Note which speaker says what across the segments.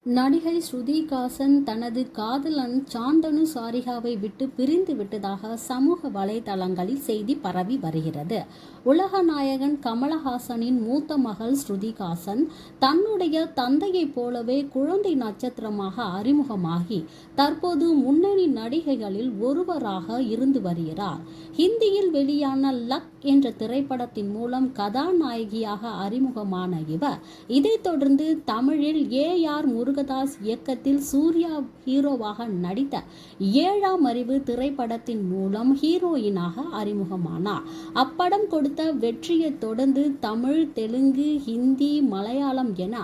Speaker 1: நடிகை ஸ்ருதிஹாசன் தனது காதலன் சாந்தனு சாரிகாவை விட்டு பிரிந்து விட்டதாக சமூக வலைதளங்களில் செய்தி பரவி வருகிறது. உலக நாயகன் கமலஹாசனின் மூத்த மகள் ஸ்ருதிஹாசன் தன்னுடைய தந்தையைப் போலவே குழந்தை நட்சத்திரமாக அறிமுகமாகி தற்போது முன்னணி நடிகைகளில் ஒருவராக இருந்து வருகிறார். ஹிந்தியில் வெளியான லக் என்ற திரைப்படத்தின் மூலம் கதாநாயகியாக அறிமுகமான இவர் இதைத் தொடர்ந்து தமிழில் AR முருகதாஸ் இயக்கத்தில் சூர்யா ஹீரோவாக நடித்த 7ஆம் அறிவு திரைப்படத்தின் மூலம் ஹீரோயினாக அறிமுகமானார். அப்படம் கொடுத்த வெற்றியை தொடர்ந்து தமிழ், தெலுங்கு, ஹிந்தி, மலையாளம் என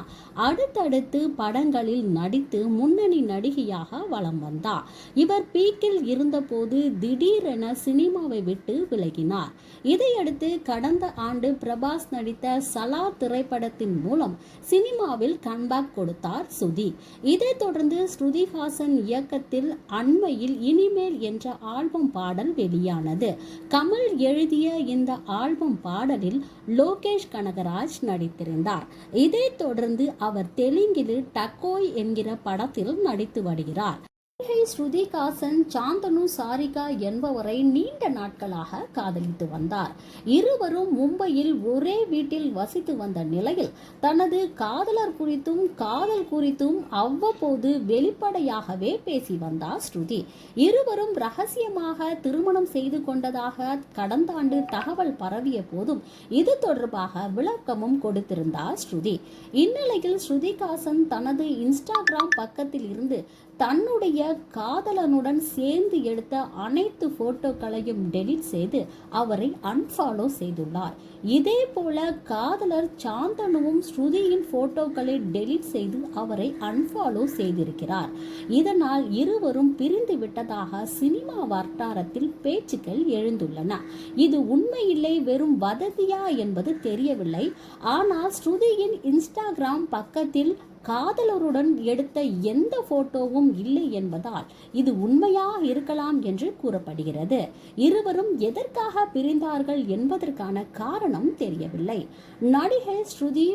Speaker 1: அடுத்தடுத்து படங்களில் நடித்து முன்னணி நடிகையாக வலம் வந்தார். இவர் பீக்கில் இருந்தபோது திடீரென சினிமாவை விட்டு விலகினார். இதையடுத்து கடந்த ஆண்டு பிரபாஸ் நடித்த சலார் திரைப்படத்தின் மூலம் சினிமாவில் கம்பேக் கொடுத்தார் ஸ்ருதி. இதைத் தொடர்ந்து ஸ்ருதிஹாசன் இயக்கத்தில் அண்மையில் இனிமேல் என்ற ஆல்பம் பாடல் வெளியானது. கமல் எழுதிய இந்த ஆல்பம் பாடலில் லோகேஷ் கனகராஜ் நடித்திருந்தார். இதைத் தொடர்ந்து அவர் தெலுங்கில் டக்கோய் என்கிற படத்தில் நடித்து வருகிறார். நடிகை ஸ்ருதிஹாசன் சாந்தனு சாரிகா என்பவரை நீண்ட நாட்களாக காதலித்து வந்தார். இருவரும் மும்பையில் ஒரே வீட்டில் வசித்து வந்த நிலையில் தனது காதலர் குறித்தும் காதல் குறித்தும் அவ்வப்போது வெளிப்படையாகவே பேசி வந்தார் ஸ்ருதி. இருவரும் ரகசியமாக திருமணம் செய்து கொண்டதாக கடந்த ஆண்டு தகவல் பரவிய போதும் இது தொடர்பாக விளக்கமும் கொடுத்திருந்தார் ஸ்ருதி. இந்நிலையில் ஸ்ருதிஹாசன் தனது இன்ஸ்டாகிராம் பக்கத்தில் இருந்து தன்னுடைய காதலனுடன் சேர்ந்து எடுத்த அனைத்து போட்டோக்களையும் டெலீட் செய்து அவரை அன்ஃபாலோ செய்துள்ளார். இதே போல காதலர் சாந்தனுவும் ஸ்ருதியின் போட்டோக்களை டெலீட் செய்து அவரை அன்ஃபாலோ செய்திருக்கிறார். இதனால் இருவரும் பிரிந்து விட்டதாக சினிமா வட்டாரத்தில் பேச்சுக்கள் எழுந்துள்ளன. இது உண்மையில்லை, வெறும் வதந்தியா என்பது தெரியவில்லை. ஆனால் ஸ்ருதியின் இன்ஸ்டாகிராம் பக்கத்தில் காதலருடன் எடுத்த எந்த போட்டோவும் இல்லை என்பதால் இது உண்மையாக இருக்கலாம் என்று கூறப்படுகிறது. இருவரும் எதற்காக பிரிந்தார்கள் என்பதற்கான காரணம் தெரியவில்லை. நடிகை ஸ்ருதி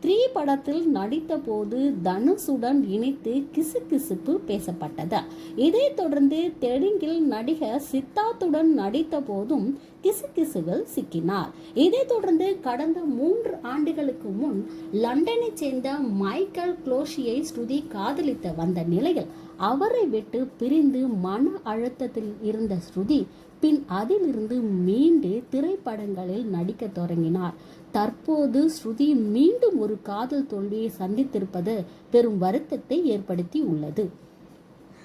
Speaker 1: 3 படத்தில் நடித்த போது தனுஷுடன் இணைத்து கிசுகிசுப்பு பேசப்பட்டது. இதைத் தொடர்ந்து தெலுங்கில் நடிகர் சித்தார்த்துடன் நடித்த போதும் கிசுகிசுவில் சிக்கினார். இதைத் தொடர்ந்து கடந்த 3 ஆண்டுகளுக்கு முன் லண்டனை சேர்ந்த மைக்கேல் க்ளோஷியை ஸ்ருதி காதலித்து வந்த நிலையில் அவரை விட்டு பிரிந்து மன அழுத்தத்தில் இருந்த ஸ்ருதி பின் அதிலிருந்து மீண்டு திரைப்படங்களில் நடிக்க தொடங்கினார். தற்போது ஸ்ருதி மீண்டும் ஒரு காதல் தோல்வியை சந்தித்திருப்பது பெரும் வருத்தத்தை ஏற்படுத்தி உள்ளது.